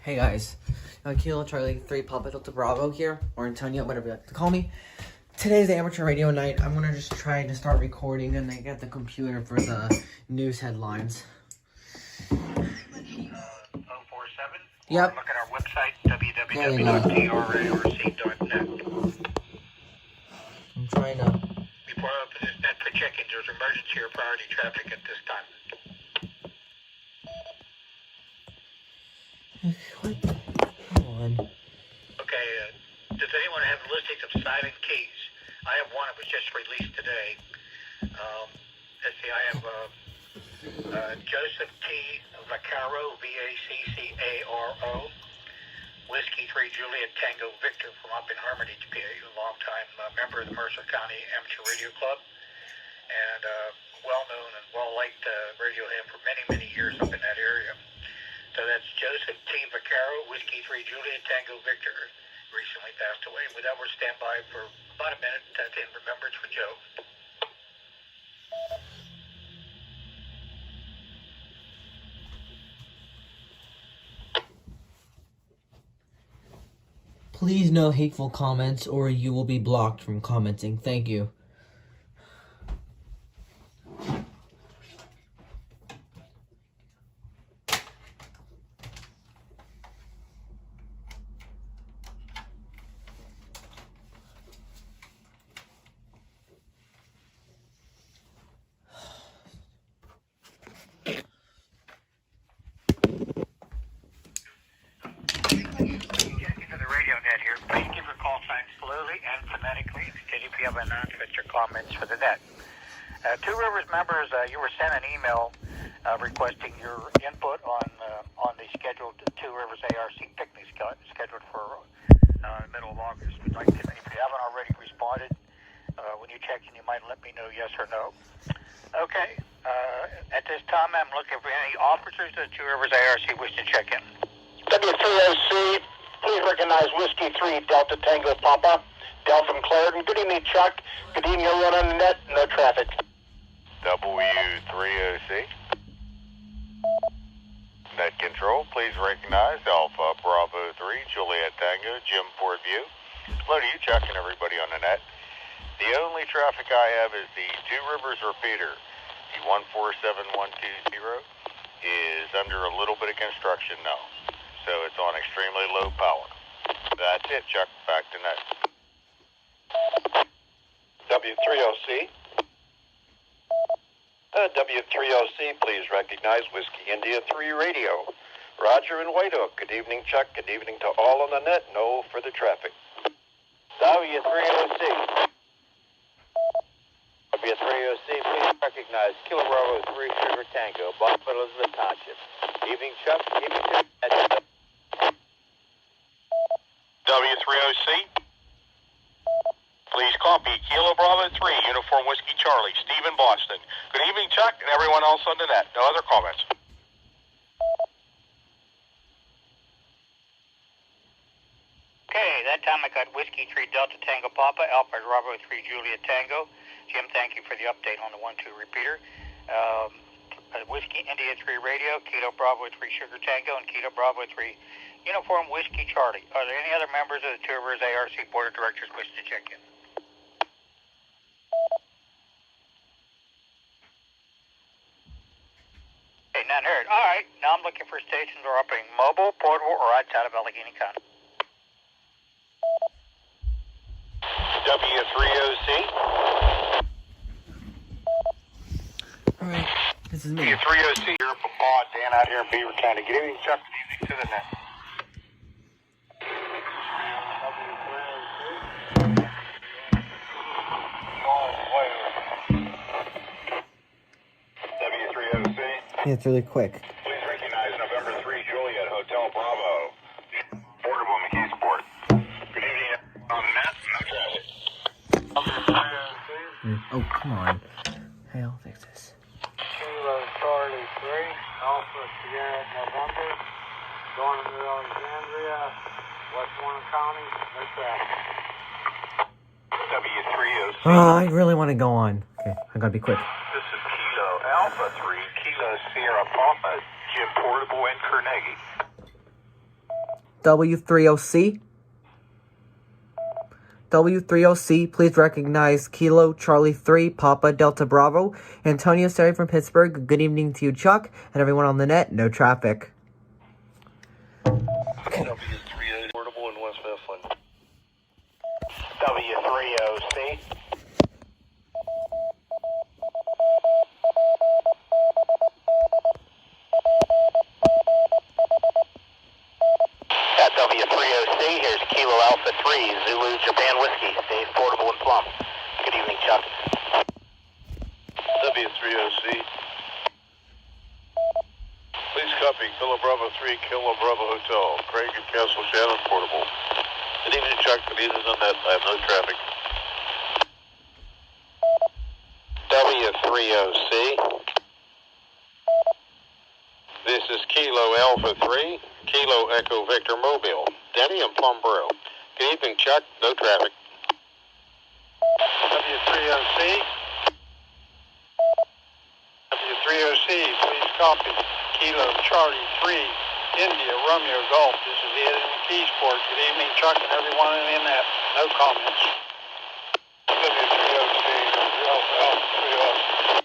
Hey guys, Kilo Charlie 3 Papa Delta Bravo here, or Antonio, whatever you like to call me. Today's amateur radio night. I'm gonna just try to start recording and then get the computer for the news headlines. 047. Yep. Look at our website, www.trarc.net. I'm trying to... Before I open this net for check-in, there's emergency or priority traffic at this time. What? Come on. Okay, does anyone have listings of silent keys? I have one. It was just released today. Let's see, I have Joseph T. Vaccaro, V-A-C-C-A-R-O, Whiskey 3 Juliet Tango Victor from up in Hermitage, PA, a longtime member of the Mercer County Amateur Radio Club, and well-known and well-liked radio hand for many, many years up in that area. So that's Joseph T. Vaccaro, Whiskey 3 Juliet Tango Victor, recently passed away. With that, we'll stand by for about a minute in remembrance for Joe. Please no hateful comments or you will be blocked from commenting. Thank you. Please give your call sign slowly and phonetically, and if you have announcements or comments for the net. Two Rivers members, you were sent an email requesting your input on the scheduled Two Rivers ARC picnic scheduled for the middle of August. We'd like to, if you haven't already responded, when you check in, you might let me know yes or no. Okay. At this time, I'm looking for any officers of Two Rivers ARC wish to check in. W3OC. Please recognize Whiskey 3 Delta Tango Papa, Del from Clarendon. Good evening, Chuck. Good evening, everyone on the net. No traffic. W3OC. Net control, please recognize Alpha Bravo 3, Juliet Tango, Jim Portview. Hello to you, Chuck, and everybody on the net. The only traffic I have is the Two Rivers repeater. The 147120 is under a little bit of construction now. So it's on extremely low power. That's it, Chuck. Back to net. W3OC. W3OC, please recognize Whiskey India 3 Radio. Roger and White Oak. Good evening, Chuck. Good evening to all on the net. No further traffic. W3OC. W3OC, please recognize Kilo Bravo 3 Sugar Tango, Bob Elizabeth Township. Evening, Chuck. Evening, Chuck. W3OC. Please copy Kilo Bravo 3, Uniform Whiskey Charlie, Steve in Boston. Good evening, Chuck, and everyone else on the net. No other comments. Okay, that time I got Whiskey 3 Delta Tango Papa, Alpha Bravo 3 Juliet Tango. Jim, thank you for the update on the 1-2 repeater. Whiskey India 3 Radio, Kilo Bravo 3 Sugar Tango, and Kilo Bravo 3 Uniform Whiskey Charlie. Are there any other members of the Two Rivers ARC Board of Directors wish to check in? Okay, none heard. All right, now I'm looking for stations that are operating mobile, portable, or outside of Allegheny County. W3OC. Alright, this is me. W3OC here from Paul, Dan out here in Beaver County. Good evening, Chuck. Good evening to the net. W3OC. Yeah, it's really quick. Please recognize November 3, Juliet Hotel Bravo. Portable McKeesport. Good evening on the net. No traffic. Oh, come on. Hey, I'll fix this. Kilo Charlie 3, Alpha Sierra November, going to Alexandria, Westmoreland County, no traffic. W3OC. I really want to go on. Okay, I gotta be quick. This is Kilo Alpha 3, Kilo Sierra Papa, Jim Portable, and Carnegie. W30C. W30C, please recognize Kilo Charlie 3 Papa Delta Bravo. Antonio Seri from Pittsburgh. Good evening to you, Chuck, and everyone on the net. No traffic. W30 portable in West Mifflin. W30C. At W30C, here's Kilo Alpha 3, Zulu Japan Whiskey, Dave Portable and Plum. Good evening, Chuck. W30C. Please copy Kilo Bravo 3, Kilo Bravo Hotel, Craig and Castle Shannon Portable. Good evening, Chuck. Good evening on that. I have no traffic. W30C. This is Kilo Alpha 3, Kilo Echo Victor Mobile, Denny and Plumboro. Good evening, Chuck. No traffic. W30C. W30C, please copy. Kilo Charlie 3, India Romeo Golf. This is Ed in Keysport. Good evening, Chuck, and everyone in that. No comments. W30C, Alpha 3.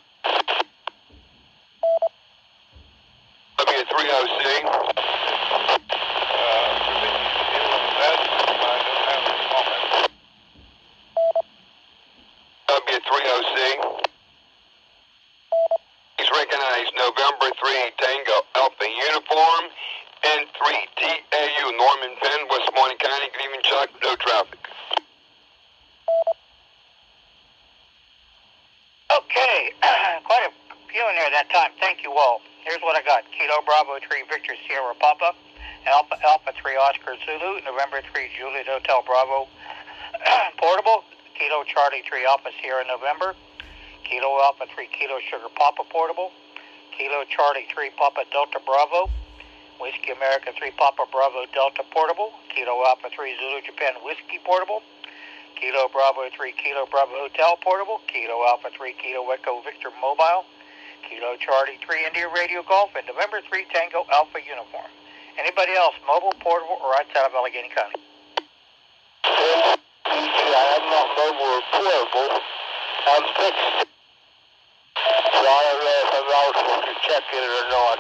W30C. W30C. Please recognize November 3 Tango Alpha Uniform and 3 TAU Norman Penn, Westmoreland County. Good evening, Chuck. No traffic. Okay, quite a few in there that time. Thank you all. Here's what I got. Kilo Bravo 3 Victor Sierra Papa, Alpha 3 Oscar Zulu, November 3 Juliet Hotel Bravo Portable, Kilo Charlie 3 Alpha Sierra November, Kilo Alpha 3 Kilo Sugar Papa Portable, Kilo Charlie 3 Papa Delta Bravo, Whiskey America 3 Papa Bravo Delta Portable, Kilo Alpha 3 Zulu Japan Whiskey Portable, Kilo Bravo 3 Kilo Bravo Hotel Portable, Kilo Alpha 3 Kilo Echo Victor Mobile, Kilo Charlie 3 India Radio Golf, and November 3 Tango Alpha Uniform. Anybody else, mobile, portable, or outside of Allegheny County? I'm not mobile or portable. I'm fixed. So I don't know if I'm eligible to check it or not.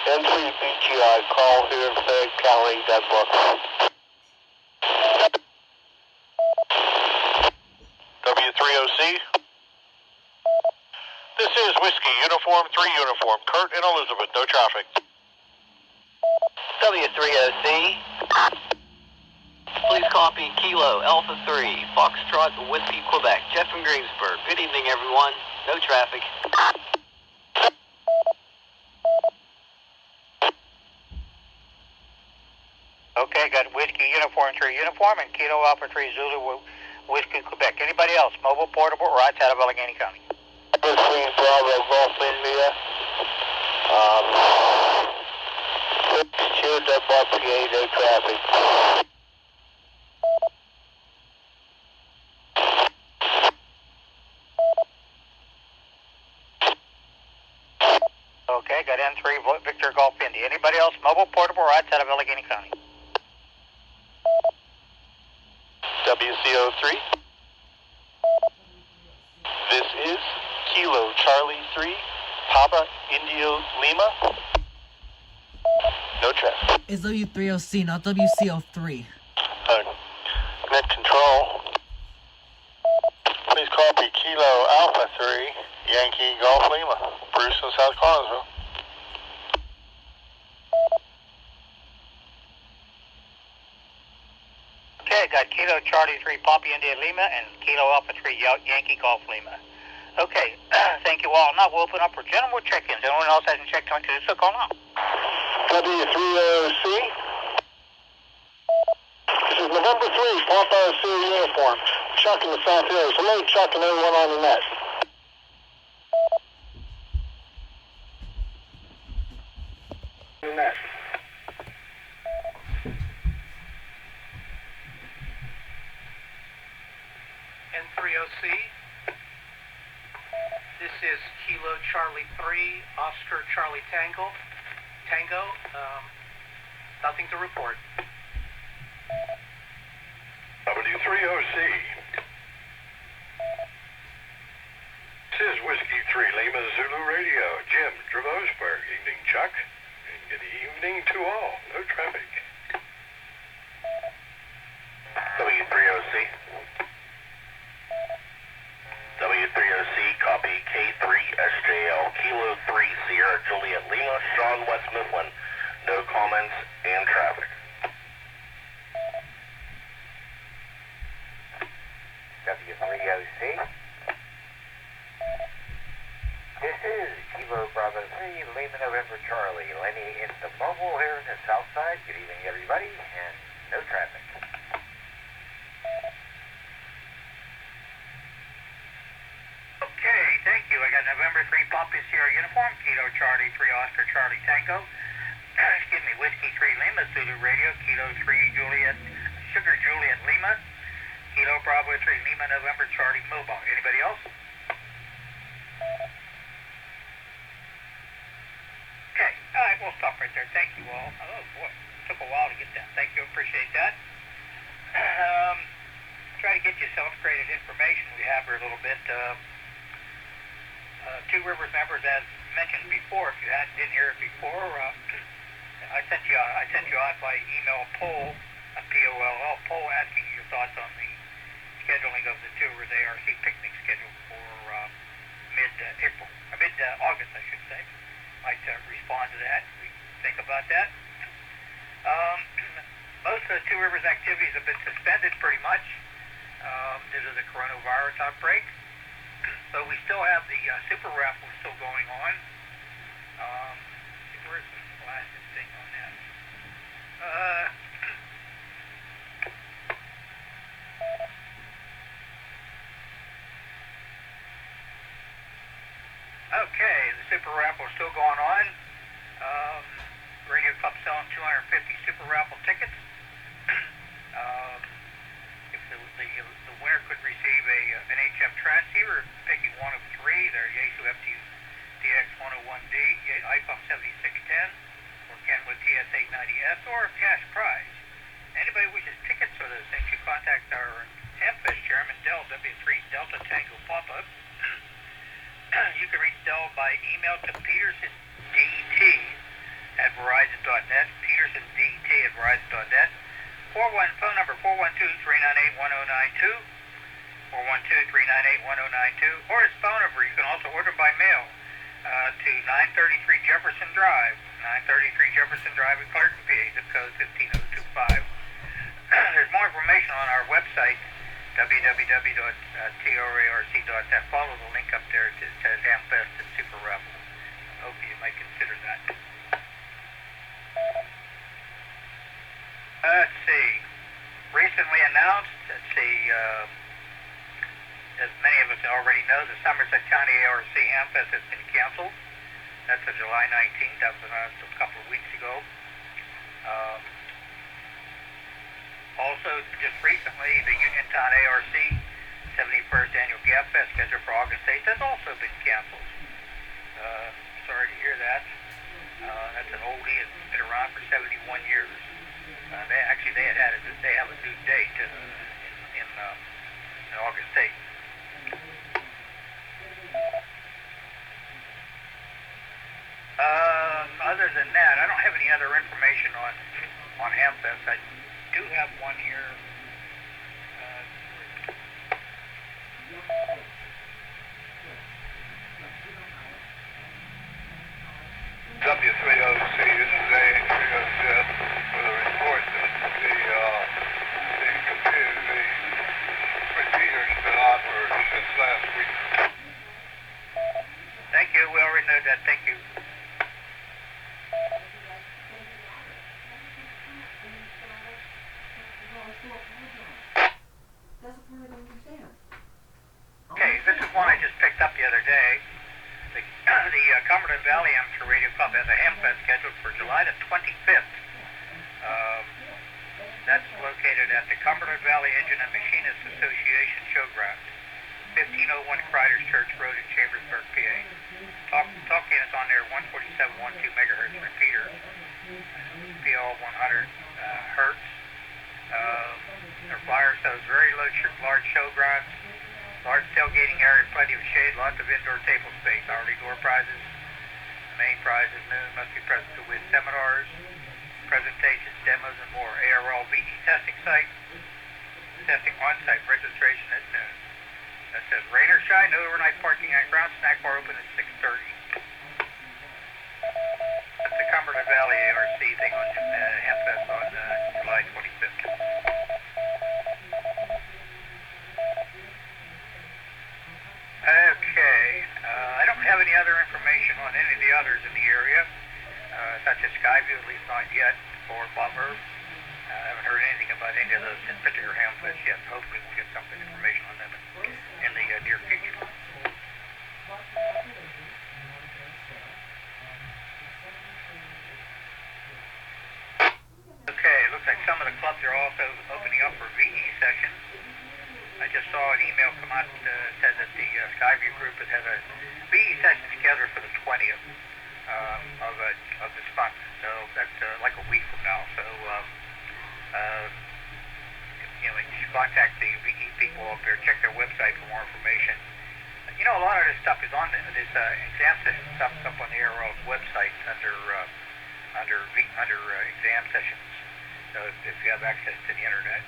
N3BGI call here in Fayette County, Denver. W30C. This is Whiskey Uniform 3 Uniform, Kurt and Elizabeth. No traffic. W30C. Please copy Kilo Alpha 3, Foxtrot Whiskey, Quebec, Jeff in Greensburg. Good evening, everyone. No traffic. Okay, got Whiskey Uniform 3 Uniform and Kilo Alpha 3 Zulu Whiskey, Quebec. Anybody else, mobile, portable, or outside of Allegheny County? Whiskey Bravo Golf India. Cheered up RPA, no traffic. Okay, got N3 Victor Golf India. Anybody else, mobile, portable, or outside of Allegheny County? WCO3. This is Kilo Charlie 3, Papa Indio Lima. No traffic. It's W30C, not WCO3. Net control. Please copy Kilo Alpha 3, Yankee Golf Lima, Bruce in South Collinsville. Okay, got Kilo Charlie 3 Papa India Lima and Kilo Alpha 3 Yankee Golf Lima. Okay, thank you all. Now we'll open up for general check-ins. Anyone else hasn't checked on to this call now? W30C. This is November 3, Papa Sierra Uniform. Chuck in the South Hills. Hello, Chuck, and everyone on the net. N3OC. This is Kilo Charlie 3, Oscar Charlie Tango. Nothing to report. W3OC. This is Whiskey 3 Lima Zulu Radio. Jim, Dravosburg. Evening, Chuck. And good evening to all. No traffic. W3OC. W3OC, copy K3SJL, Kilo 3 Sierra Juliet Lima, Sean West Midland. No comments and traffic. W3OC. This is Kilo Bravo 3, Lima November Charlie, landing in the mobile here in the south side. Good evening, everybody, and no traffic. Okay, thank you. I got November 3 Papa Sierra uniform, Kilo Charlie 3 Oscar Charlie Tango. Excuse me, Whiskey 3 Lima, Zulu Radio, Kilo 3 Juliet, Sugar Juliet Lima, Kilo Bravo 3 Lima November Charlie Mobile. Anybody else? Okay, all right, we'll stop right there. Thank you all. Oh boy, took a while to get that. Thank you, appreciate that. Try to get you self-graded information. We have here a little bit. Two Rivers members, as mentioned before, if you didn't hear it before, I sent you out by email a poll, a POLL poll, asking your thoughts on the scheduling of the tours ARC picnic schedule for mid-August, I should say. Might respond to that. We think about that. Most of the Two Rivers activities have been suspended pretty much due to the coronavirus outbreak. So we still have the super raffle still going on. Where's the last thing on that? Okay, the super raffle is still going on. Radio Club selling 250 super raffle tickets. If the winner could receive an HF transceiver, picking one of three, their Yaesu FTX101D, IPOP 7610, or Kenwood TS890S, or a cash prize. Anybody wishes tickets for those things, you contact our Hamfest chairman, Del, W3 Delta Tango Papa. You can reach Del by email to petersondet@verizon.net, petersondet@verizon.net. Phone number 412-398-1092, 412-398-1092, or his phone number. You can also order by mail to 933 Jefferson Drive, 933 Jefferson Drive in Clerton, PA, zip code 15025. There's more information on our website, www.trarc.net. Follow the link up there. It says Hamfest and Super Raffle. Hope you might consider that. Let's see. Recently announced, as many of us already know, the Somerset County ARC Hamfest has been canceled. That's on July 19th. That was announced a couple of weeks ago. Also, just recently, the Uniontown ARC 71st Annual Gap Fest scheduled for August 8th has also been canceled. Sorry to hear that. That's an oldie. It's been around for 71 years. They have a due date in August 8th. Other than that, I don't have any other information on Hamfest. I do have one here. W3OC, this is A3OC with a report that the repeater's been on since last week. Thank you. We already know that. Thank you. Okay, this is one I just picked up the other day. The Cumberland Valley Amateur Radio Club has a Hamfest scheduled for July the 25th. That's located at the Cumberland Valley Engine and Machinists Association Showground, 1501 Criders Church Road in Chambersburg, PA. Talk units on there, 147.12 megahertz repeater. PO 12,100 hertz. Their flyer shows very large showgrounds, large tailgating area, plenty of shade, lots of indoor table space. Hourly door prizes. The main prize is noon. Must be present to win seminars, presentations, demos, and more. ARL VE testing site. Testing on-site registration at noon. That says rain or shine, no overnight parking at ground. Snack bar open at 6:30. That's the Cumberland Valley ARC thing on Hempfest on July 25th. Okay, I don't have any other information on any of the others in the area, such as Skyview, at least not yet, or Butler. I haven't heard anything about any of those in particular Hempfest yet. Hopefully we'll get some information on them in the near future. Okay, looks like some of the clubs are also opening up for VE sessions. I just saw an email come out that said that the Skyview group has had a VE session together for the 20th of this month. So that's like a week from now. So, you know, you should contact the VE people up there, check their website for more information. You know, a lot of this stuff is on this exam session stuff up on the ARL's website under exam sessions. So if you have access to the internet.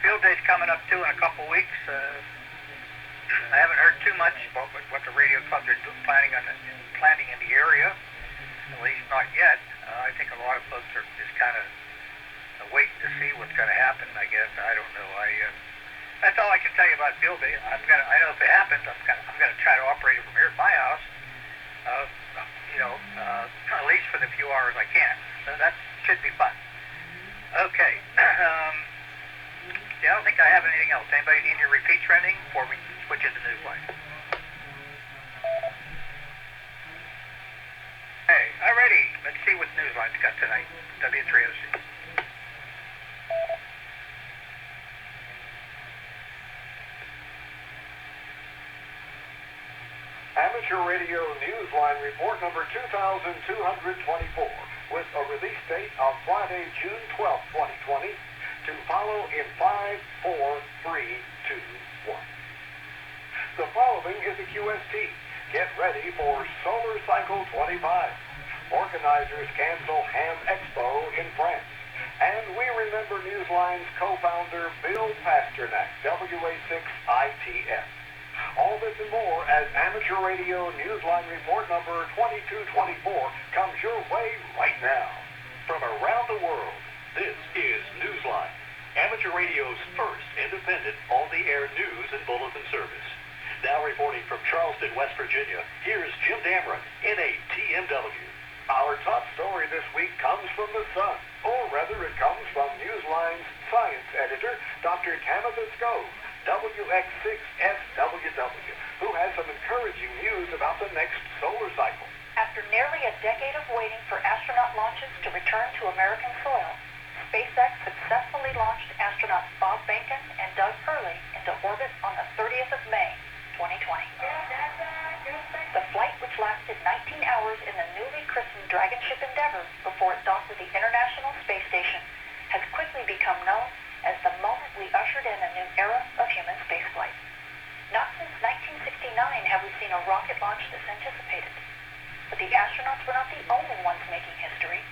Field day's coming up too in a couple weeks. I haven't heard too much about what the radio clubs are planning in the area. At least not yet. I think a lot of folks are just kind of waiting to see what's going to happen. I guess I don't know. That's all I can tell you about field day. I know if it happens, I'm going to try to operate it from here at my house. At least for the few hours I can. So that should be fun. Okay. I don't think I have anything else. Anybody need any repeats or anything before we switch into Newsline? Hey, alrighty. Let's see what Newsline's got tonight. W3OC. Amateur Radio Newsline Report number 2224 with a release date of Friday, June 12, 2020. To follow in 5, 4, 3, 2, 1. The following is a QST. Get ready for Solar Cycle 25. Organizers cancel Ham Expo in France. And we remember Newsline's co-founder Bill Pasternak, WA6ITF. All this and more as Amateur Radio Newsline Report number 2224 comes your way right now. From around the world, this is Newsline, Amateur Radio's first independent on-the-air news and bulletin service. Now reporting from Charleston, West Virginia, here's Jim Dameron in a TMW. Our top story this week comes from the Sun, or rather it comes from Newsline's science editor, Dr. Tamitha Skov, WX6SWW, who has some encouraging news about the next solar cycle. After nearly a decade of waiting for astronaut launches to return to American soil, SpaceX successfully launched astronauts Bob Behnken and Doug Hurley into orbit on the 30th of May, 2020. The flight, which lasted 19 hours in the newly christened Dragon ship Endeavour before it docked with the International Space Station, has quickly become known as the moment we ushered in a new era of human spaceflight. Not since 1969 have we seen a rocket launch this anticipated. But the astronauts were not the only ones making history.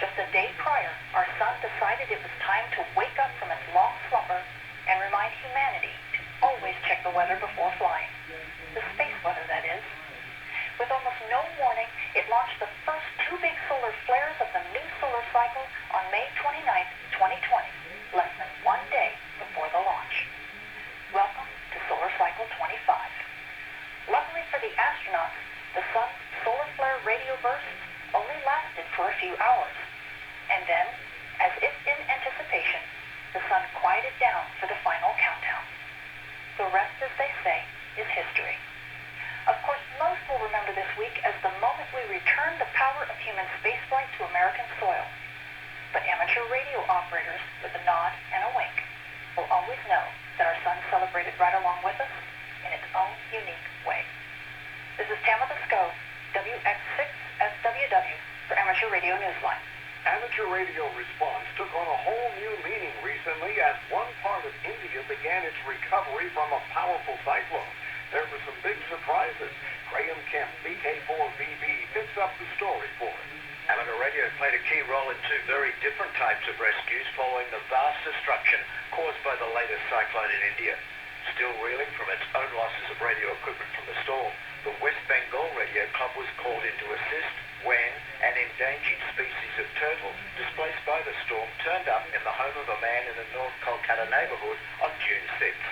Just a day prior, our sun decided it was time to wake up from its long slumber and remind humanity to always check the weather before flying. The space weather, that is. With almost no warning, it launched the first two big solar flares of the new solar cycle on May 29th, 2020, less than 1 day before the launch. Welcome to Solar Cycle 25. Luckily for the astronauts, the sun's solar flare radio bursts only lasted for a few hours. And then, as if in anticipation, the sun quieted down for the final countdown. The rest, as they say, is history. Of course, most will remember this week as the moment we returned the power of human spaceflight to American soil. But amateur radio operators, with a nod and a wink, will always know that our sun celebrated right along with us in its own unique way. This is Tamitha Skov, WX6 Radio Newsline. Amateur radio response took on a whole new meaning recently as one part of India began its recovery from a powerful cyclone. There were some big surprises. Graham Kemp, VK4BB, picks up the story for us. Amateur radio played a key role in two very different types of rescues following the vast destruction caused by the latest cyclone in India. Still reeling from its own losses of radio equipment from the storm, the West Bengal Radio Club was called in to assist when an endangered species of turtle displaced by the storm turned up in the home of a man in the North Kolkata neighbourhood on June 6th.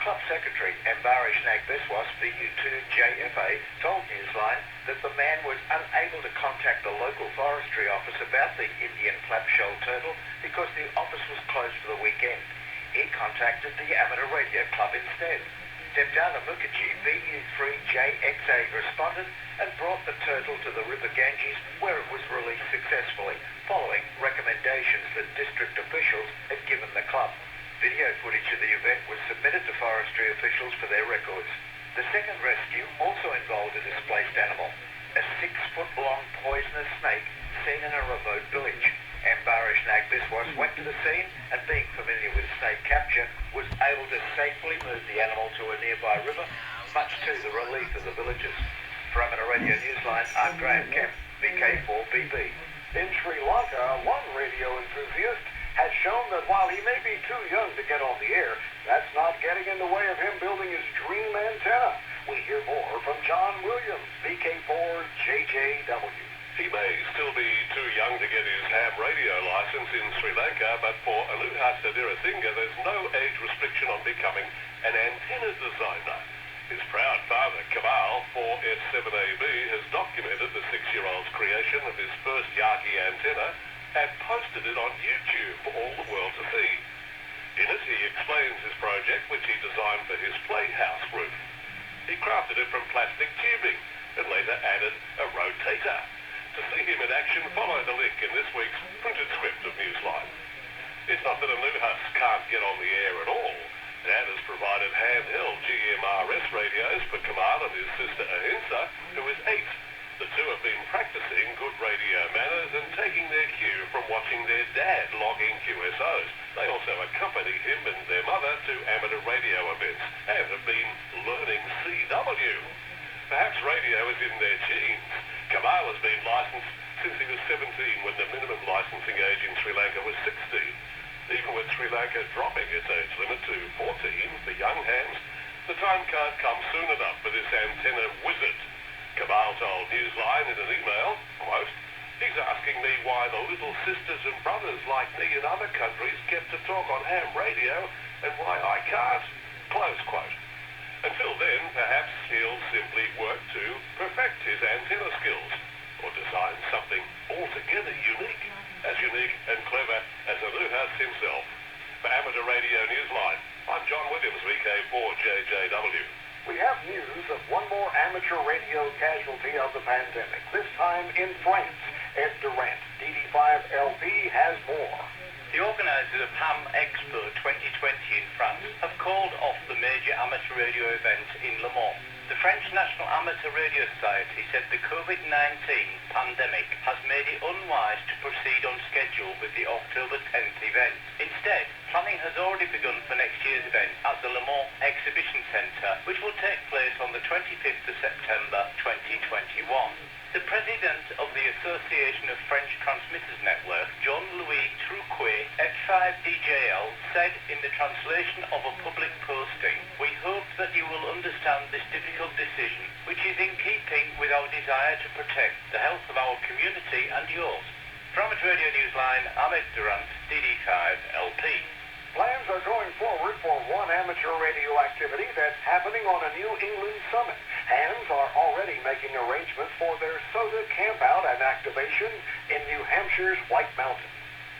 Club Secretary Ambarish Nagbeswas, VU2JFA, told Newsline that the man was unable to contact the local forestry office about the Indian clapshell turtle because the office was closed for the weekend. He contacted the Amateur Radio Club instead. Devdana Mukherjee, VU3JXA, responded and brought the turtle to the River Ganges, where it was released successfully, following recommendations that district officials had given the club. Video footage of the event was submitted to forestry officials for their records. The second rescue also involved a displaced animal, a 6-foot-long poisonous snake seen in a remote village. Ambarish Nagbeswas went to the scene and, being familiar with snake capture, was able to safely move the animal to a nearby river, much to the relief of the villagers. For Amateur Radio Newsline, I'm Graham Kemp, VK4BB. In Sri Lanka, one radio enthusiast has shown that while he may be too young to get on the air, that's not getting in the way of him building his dream antenna. We hear more from John Williams, VK4JJW. He may still be too young to get his ham radio license in Sri Lanka, but for Aluhas Adirasinga, there's no age restriction on becoming an antenna designer. His proud father, Kamal, 4S7AB, has documented the 6-year-old's creation of his first Yaki antenna and posted it on YouTube for all the world to see. In it, he explains his project, which he designed for his playhouse roof. He crafted it from plastic tubing and later added a rotator. To see him in action, follow the link in this week's printed script of Newsline. It's not that Aluhas can't get on the air at all. Dad has provided handheld GMRS radios for Kamal and his sister Ahimsa, who is 8. The two have been practicing good radio manners and taking their cue from watching their dad logging QSOs. They also accompany him and their mother to amateur radio events and have been learning CW. Perhaps radio is in their genes. Kamal has been licensed since he was 17 when the minimum licensing age in Sri Lanka was 16. Even with Sri Lanka dropping its age limit to 14 for young hams, the time can't come soon enough for this antenna wizard. Kamal told Newsline in an email, quote, "He's asking me why the little sisters and brothers like me in other countries get to talk on ham radio and why I can't," close quote. Until then, perhaps he'll simply work to perfect his antenna skills or design something altogether unique and clever as Aluhas himself. For Amateur Radio Newsline, I'm John Williams, VK4JJW. We have news of one more amateur radio casualty of the pandemic, this time in France. Ed Durant, DD5LP, has more. The organisers of Ham Expo 2020 in France have called off the major amateur radio event in Le Mans. The French National Amateur Radio Society said the COVID-19 pandemic has made it unwise to proceed on schedule with the October 10th event. Instead, planning has already begun for next year's event at the Le Mans Exhibition Centre, which will take place on the 25th of September 2021. The president of the Association of French Transmitters Network, Jean-Louis Trouquet, at 5DJL, said in the translation of a public posting, "We hope that you will understand this difficult decision, which is in keeping with our desire to protect the health of our community and yours." From Amateur Radio Newsline, I'm Ed Durant, DD5LP. Plans are going forward for one amateur radio activity that's happening on a New England summit. Hams are already making arrangements for their soda campout and activation in New Hampshire's White Mountains.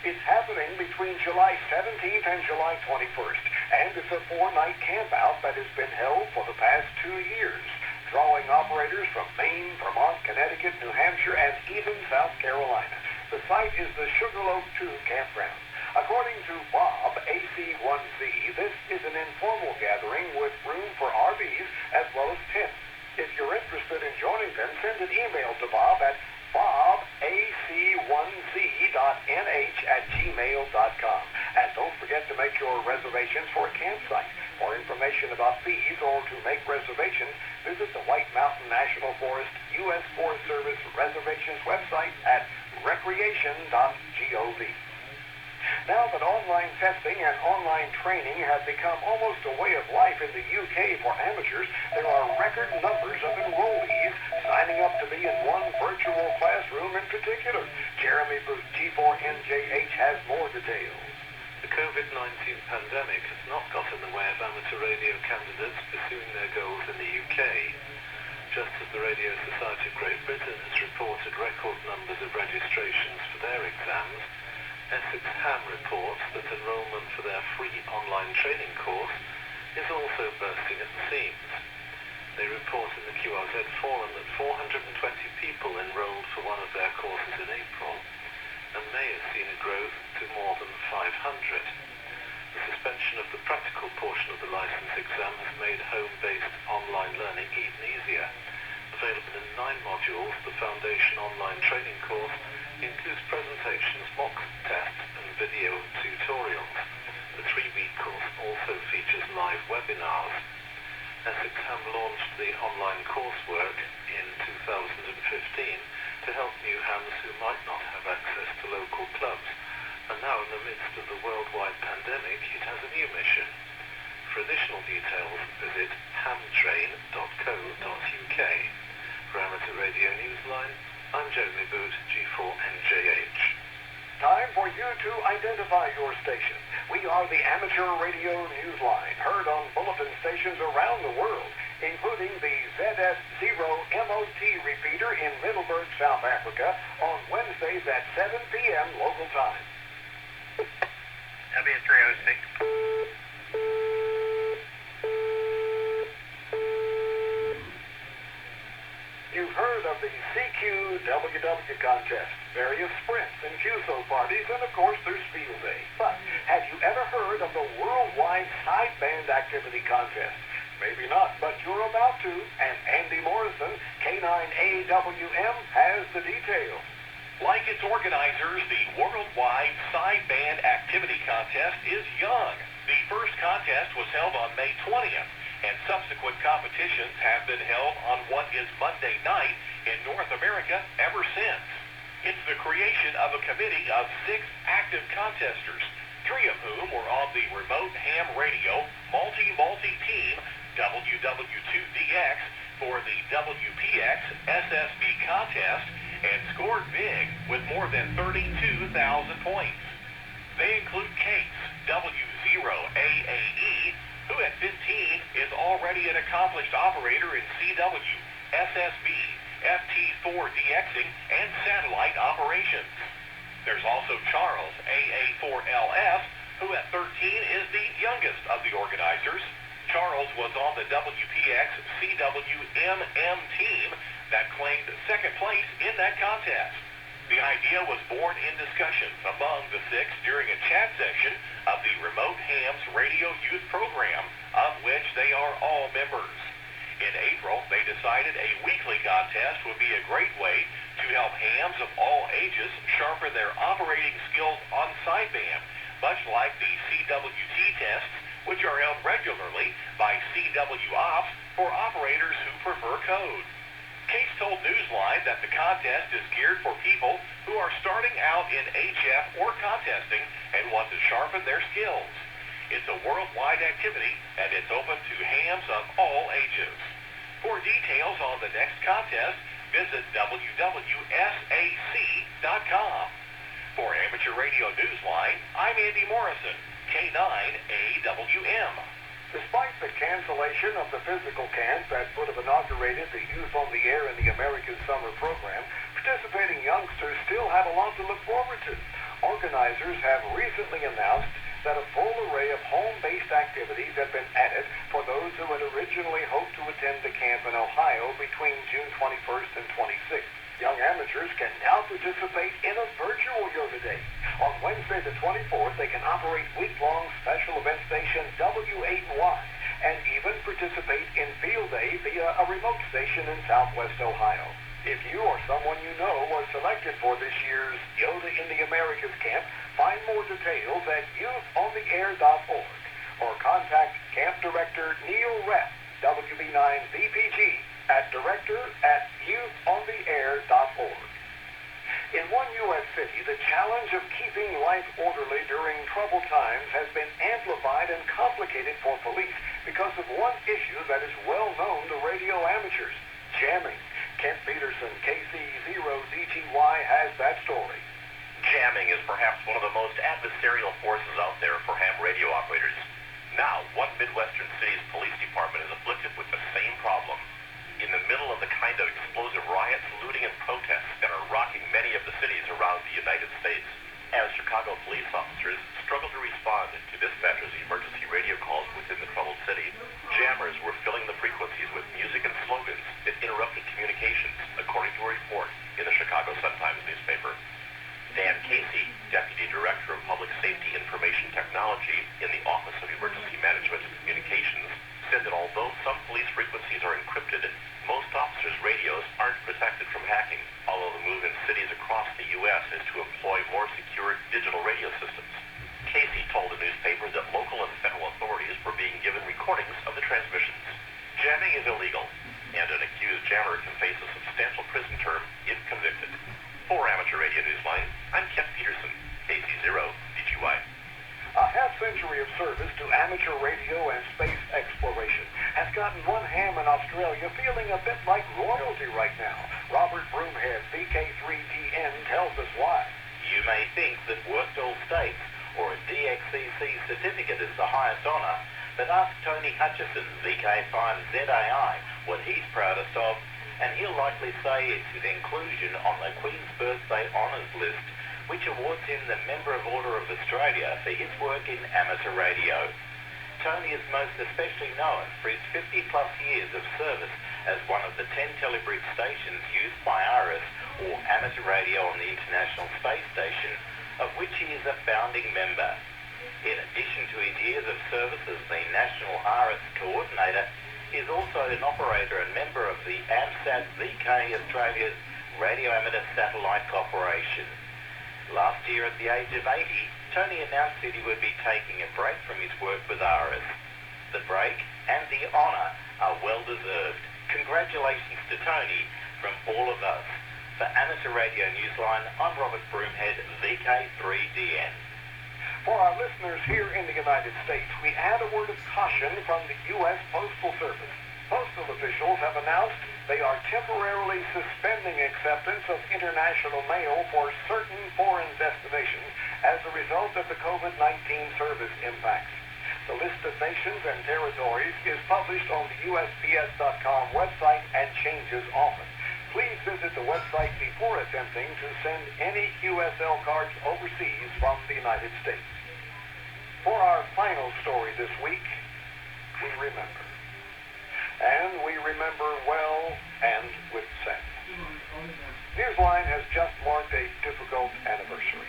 It's happening between July 17th and July 21st, and it's a 4-night campout that has been held for the past 2 years, drawing operators from Maine, Vermont, Connecticut, New Hampshire, and even South Carolina. The site is the Sugarloaf 2 campground. According to Bob, AC1Z, this is an informal gathering with room for RVs as well as tents. If you're interested in joining them, send an email to Bob at bobac1 Service reservations website at recreation.gov. Now that online testing and online training have become almost a way of life in the UK for amateurs, there are record numbers of enrollees signing up to be in one virtual classroom in particular. Jeremy Booth, G4NJH, has more details. The COVID-19 pandemic has not got in the way of amateur radio candidates pursuing their goals in the UK. Just as the Radio Society of Great Britain has reported record numbers of registrations for their exams, Essex Ham reports that enrolment for their free online training course is also bursting at the seams. They report in the QRZ forum that 420 people enrolled for one of their courses in April, and May has seen a growth to more than 500. The suspension of the practical portion of the licence exam has made home-based online learning even easier. Available in 9 modules, the Foundation Online Training course includes presentations, mock tests and video tutorials. The 3-week course also features live webinars. Essex Ham launched the online coursework in 2015 to help new hams who might not have access to local clubs, and now in the midst of the worldwide pandemic it has a new mission. For additional details, visit hamtrain.co.uk. For Amateur Radio Newsline, I'm Jeremy Boot, G4NJH. Time for you to identify your station. We are the Amateur Radio Newsline, heard on bulletin stations around the world, including the ZS0MOT repeater in Middelburg, South Africa, on Wednesdays at 7 p.m. local time. W306. You've heard of the CQWW contest, various sprints and QSO parties, and of course there's Field Day. But have you ever heard of the Worldwide Sideband Activity Contest? Maybe not, but you're about to, and Andy Morrison, K9AWM, has the details. Like its organizers, the Worldwide Sideband Activity Contest is young. The first contest was held on May 20th, and subsequent competitions have been held on what is Monday night in North America ever since. It's the creation of a committee of 6 active contesters, 3 of whom were on the remote ham radio multi-team WW2DX for the WPX SSB contest and scored big with more than 32,000 points. They include Kate's W0AAE, who at 15 is already an accomplished operator in CW, SSB, FT4DXing, and satellite operations. There's also Charles, AA4LF, who at 13 is the youngest of the organizers. Charles was on the WPX CWMM team that claimed second place in that contest. The idea was born in discussions among the 6 during a chat session of the Remote Hams Radio Youth Program, of which they are all members. In April, they decided a weekly contest would be a great way to help hams of all ages sharpen their operating skills on sideband, much like the CWT tests, which are held regularly by CW Ops for operators who prefer code. Case told Newsline that the contest is geared for people who are starting out in HF or contesting and want to sharpen their skills. It's a worldwide activity, and it's open to hams of all ages. For details on the next contest, visit www.sac.com. For Amateur Radio Newsline, I'm Andy Morrison, K9AWM. Despite the cancellation of the physical camp that would have inaugurated the Youth on the Air in the American Summer Program, participating youngsters still have a lot to look forward to. Organizers have recently announced that a full array of home-based activities have been added for those who had originally hoped to attend the camp in Ohio between June 21st and 26th. Young amateurs can now participate in a virtual yoga day. On Wednesday the 24th, they can operate week-long special event station W8Y and even participate in field day via a remote station in Southwest Ohio. If you or someone you know was selected for this year's Yoga in the Americas camp, find more details at youthontheair.org or contact Camp Director Neil Rett, WB9VPG, at director@youthontheair.org. city, the challenge of keeping life orderly during troubled times has been amplified and complicated for police because of one issue that is well known to radio amateurs: jamming. Kent Peterson, KC0ZGY, has that story. Jamming is perhaps one of the most adversarial forces out there for ham radio operators. Now, one Midwestern city's police department is afflicted with the same problem. In the middle of the kind of explosive riots, looting, and protests that are rocking many of the cities around the United States, as Chicago police officers struggle to respond to dispatchers' emergency radio calls within the troubled city, jammers were filling the frequencies with music and slogans that interrupted communications, according to a report in the Chicago Sun-Times newspaper. Dan Casey, Deputy Director of Public Safety Information Technology in the Office of Emergency Management and Communications, said that although some police frequencies are encrypted, most officers' radios aren't protected from hacking, although the move in cities across the U.S. is to employ more secure digital radio systems. Casey told the newspaper that local and federal authorities were being given recordings of the transmissions. Jamming is illegal, and an accused jammer can face a substantial prison term if convicted. For Amateur Radio Newsline, I'm Kent Peterson, KC0DGY. A half-century of service to amateur radio and space exploration has gotten one ham in Australia feeling a bit like royalty right now. Robert Broomhead, VK3DN, tells us why. You may think that worked all states or a DXCC certificate is the highest honour, but ask Tony Hutchison, VK5ZAI, what he's proudest of, and he'll likely say it's his inclusion on the Queen's Birthday Honours List, which awards him the Member of Order of Australia for his work in amateur radio. Tony is most especially known for his 50-plus years of service as one of the 10 telebridge stations used by ARIS, or Amateur Radio on the International Space Station, of which he is a founding member. In addition to his years of service as the National ARIS Coordinator, he is also an operator and member of the AMSAT VK Australia's Radio Amateur Satellite Corporation. Last year, at the age of 80, Tony announced that he would be taking a break from his work with ARIS. The break and the honour are well-deserved. Congratulations to Tony from all of us. For Amateur Radio Newsline, I'm Robert Broomhead, VK3DN. For our listeners here in the United States, we add a word of caution from the U.S. Postal Service. Postal officials have announced they are temporarily suspending acceptance of international mail for certain foreign destinations as a result of the COVID-19 service impacts. The list of nations and territories is published on the USPS.com website and changes often. Please visit the website before attempting to send any QSL cards overseas from the United States. For our final story this week, we remember. And we remember well and with sadness. Newsline has just marked a difficult anniversary.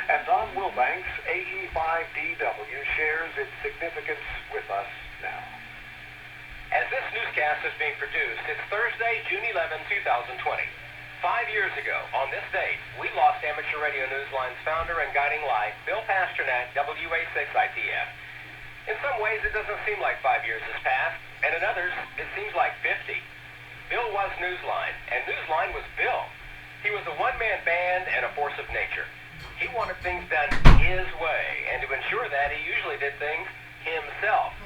And Don Wilbanks, AE5DW, shares its significance with us now. As this newscast is being produced, it's Thursday, June 11, 2020. 5 years ago, on this date, we lost Amateur Radio Newsline's founder and guiding light, Bill Pasternak, WA6ITF. In some ways, it doesn't seem like 5 years has passed, and in others, it seems like 50. Bill was Newsline, and Newsline was Bill. He was a one-man band and a force of nature. He wanted things done his way, and to ensure that, he usually did things himself.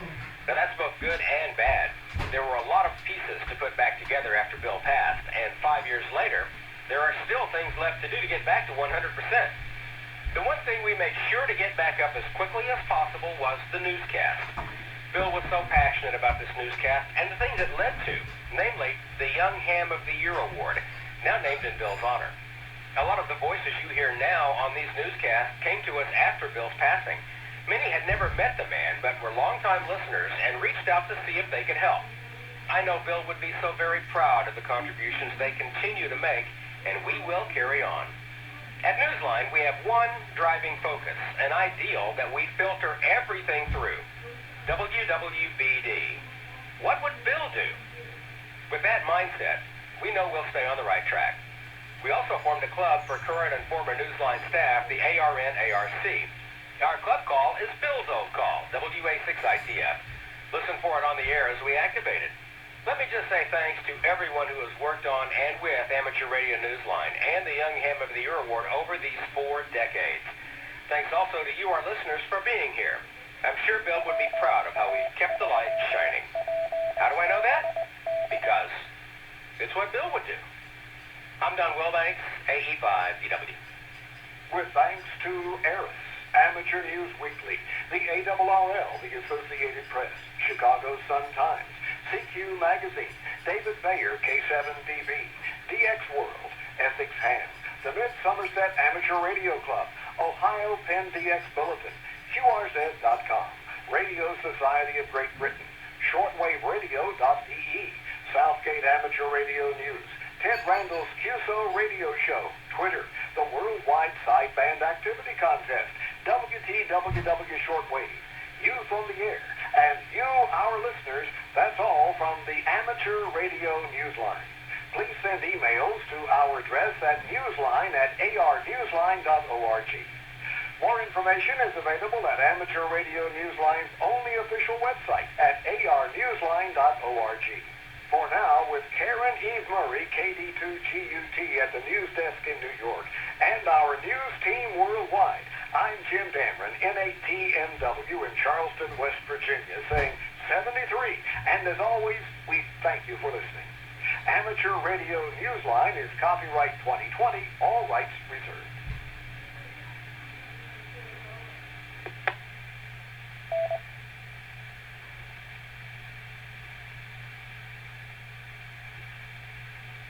Now, that's both good and bad. There were a lot of pieces to put back together after Bill passed, and 5 years later, there are still things left to do to get back to 100%. The one thing we made sure to get back up as quickly as possible was the newscast. Bill was so passionate about this newscast and the things it led to, namely the Young Ham of the Year Award, now named in Bill's honor. A lot of the voices you hear now on these newscasts came to us after Bill's passing. Many had never met the man, but were longtime listeners and reached out to see if they could help. I know Bill would be so very proud of the contributions they continue to make, and we will carry on. At Newsline, we have one driving focus, an ideal that we filter everything through. WWBD. What would Bill do? With that mindset, we know we'll stay on the right track. We also formed a club for current and former Newsline staff, the ARN-ARC. Our club call is Bill's Old Call, WA6ITF. Listen for it on the air as we activate it. Let me just say thanks to everyone who has worked on and with Amateur Radio Newsline and the Young Ham of the Year Award over these 4 decades. Thanks also to you, our listeners, for being here. I'm sure Bill would be proud of how we've kept the light shining. How do I know that? Because it's what Bill would do. I'm Don Wilbanks, AE5DW. With thanks to Eris, Amateur News Weekly, the ARRL, the Associated Press, Chicago Sun-Times, CQ Magazine, David Bayer, K7TV, DX World, Essex Ham, the Mid-Somerset Amateur Radio Club, Ohio Penn DX Bulletin, QRZ.com, Radio Society of Great Britain, ShortwaveRadio.de, Southgate Amateur Radio News, Ted Randall's QSO Radio Show, Twitter, the Worldwide Sideband Activity Contest, WTWW Shortwave, Youth on the Air, and you, our listeners. That's all from the Amateur Radio Newsline. Please send emails to our address at newsline@arnewsline.org. More information is available at Amateur Radio Newsline's only official website at arnewsline.org. For now, with Karen Eve Murray, KD2GUT at the news desk in New York, and our news team worldwide, I'm Jim Dameron, N8TMW in Charleston, West Virginia, saying 73. And as always, we thank you for listening. Amateur Radio Newsline is copyright 2020, all rights reserved.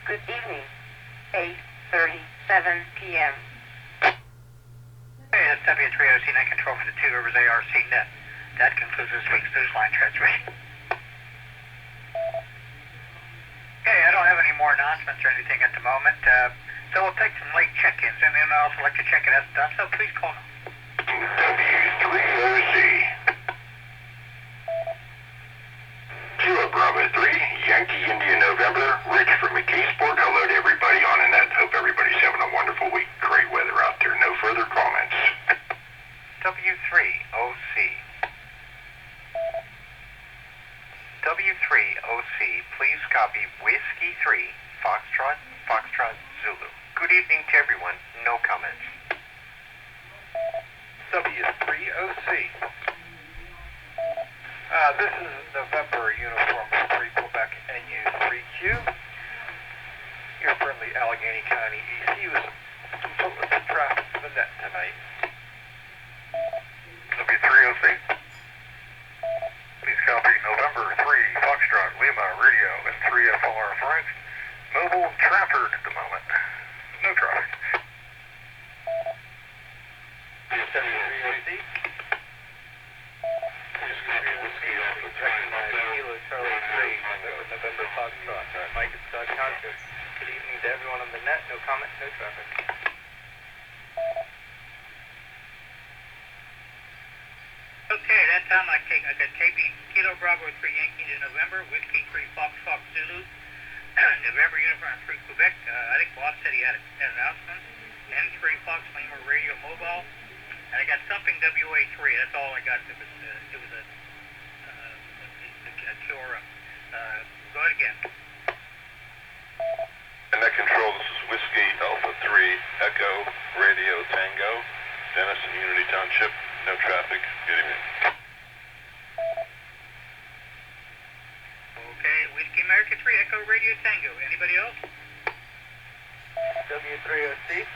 Good evening. 8:37 p.m. Hey, it's W3OC Net Control for the Two Rivers ARC Net. That concludes this week's Newsline transmission. Okay, I don't have any more announcements or anything at the moment, so we'll take some late check-ins, and then I'll also let you check it as done, so please call now. W3OC. Kilo Bravo 3, Yankee India November, Rich from McKeesport. Hello to everybody on the net. Hope everybody's having a wonderful week. Great weather out there. No further comments. W3OC. W3OC, please copy Whiskey 3, Foxtrot, Foxtrot, Zulu. Good evening to everyone. No comments. W3OC. This is November Uniform 3 Quebec NU3Q. Your friendly Allegheny County EC was consultant to traffic for the net tonight. W3OC. Please copy November 3 Foxtrot Lima Radio and 3FLR Frank. Mobile Trafford at the moment. No traffic. W3OC. Recognize Kilo Charlie 3, November Foxtrot, Mike at Scott Township. Good evening to everyone on the net. No comment, no traffic. Okay, that time I got KB Kilo Bravo 3 Yankee in November, Whiskey 3 Fox Fox Zulu, November Uniform 3 Quebec. I think Bob said he had an announcement. N3 Fox Lima Radio Mobile. And I got something WA3. That's all I got. It was a Cura. Go ahead again. And that control, this is Whiskey Alpha 3 Echo Radio Tango, Denison Unity Township. No traffic. Good evening. Okay, Whiskey America 3 Echo Radio Tango. Anybody else? W3OC.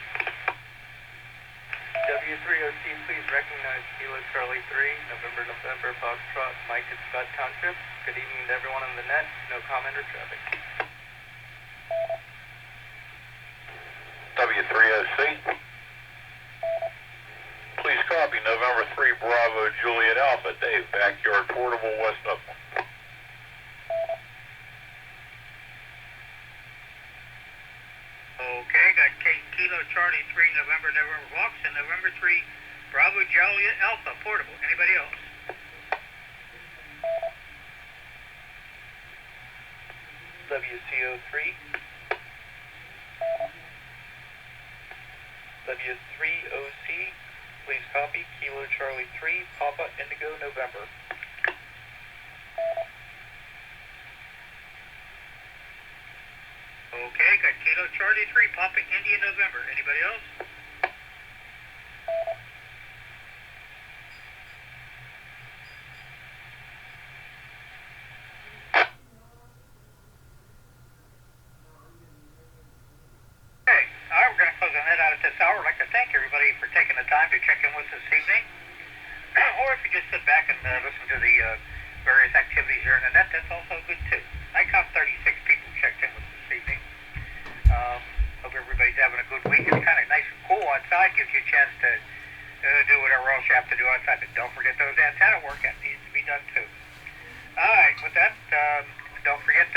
W3OC, please recognize Kilo Charlie 3, November Foxtrot, Mike at Scott Township. Good evening to everyone on the net. No comment or traffic. W3OC. Please copy November 3 Bravo Juliet Alpha, Dave, Backyard Portable, West Upland. Okay, got Kilo Charlie 3, November Fox, and November 3 Bravo Juliet Alpha Portable. Anybody else? WCO3. W3OC, please copy Kilo Charlie 3, Papa Indigo November. 73, Papa India, November. Anybody else? Okay, all right, we're going to close the net out at this hour. I'd like to thank everybody for taking the time to check in with us this evening. Or if you just sit back and listen to the various activities here on the net, that's also good too. I count 36 people checked in with us this evening. Hope everybody's having a good week. It's kind of nice and cool outside. Gives you a chance to do whatever else you have to do outside. But don't forget those antenna work. That needs to be done too. All right, with that, don't forget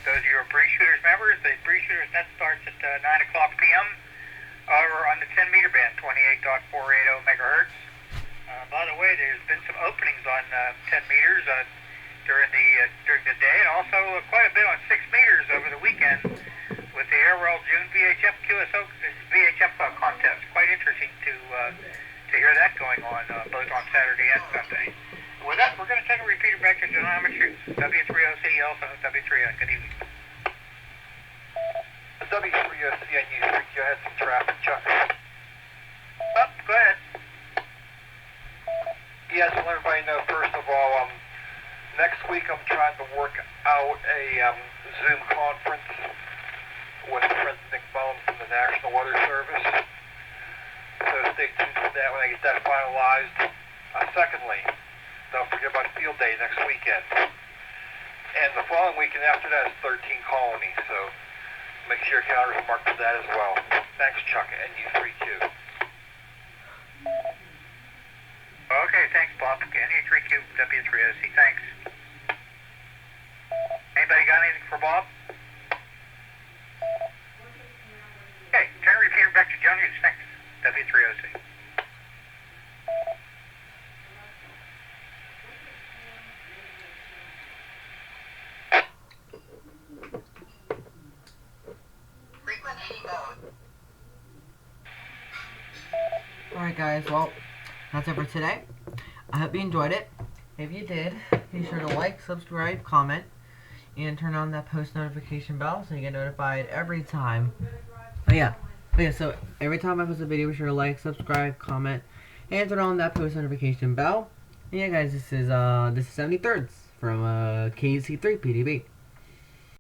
those of your Breeze Shooters members, the Breeze Shooters net starts at 9 o'clock p.m. over on the 10 meter band, 28.480 megahertz. By the way, there's been some openings on 10 meters during the day, and also quite a bit on 6 meters over the weekend with the Airwell June VHF QSO VHF contest. Quite interesting to hear that going on both on Saturday and Sunday. With that, we're going to take a repeater back to General Amateurs. W3OC, Elsa, W3O. Good evening. W3OC on U3, you had some traffic, Chuck. Oh, go ahead. Yes, I'll let everybody know, first of all, next week I'm trying to work out a Zoom conference with President Bone from the National Weather Service. So stay tuned for that when I get that finalized. Secondly, don't forget about Field Day next weekend. And the following weekend after that is 13 colonies, so make sure your calendars are marked for that as well. Thanks, Chuck, and U3Q. Okay, thanks, Bob. NE3Q, W3OC, thanks. Anybody got anything for Bob? Okay, turn the repeater back to John Hughes, thanks. W3OC. Alright guys, well, that's it for today. I hope you enjoyed it. If you did, be sure to like, subscribe, comment, and turn on that post notification bell so you get notified every time. So every time I post a video, be sure to like, subscribe, comment, and turn on that post notification bell. And yeah guys, this is 73rd from KC3 PDB.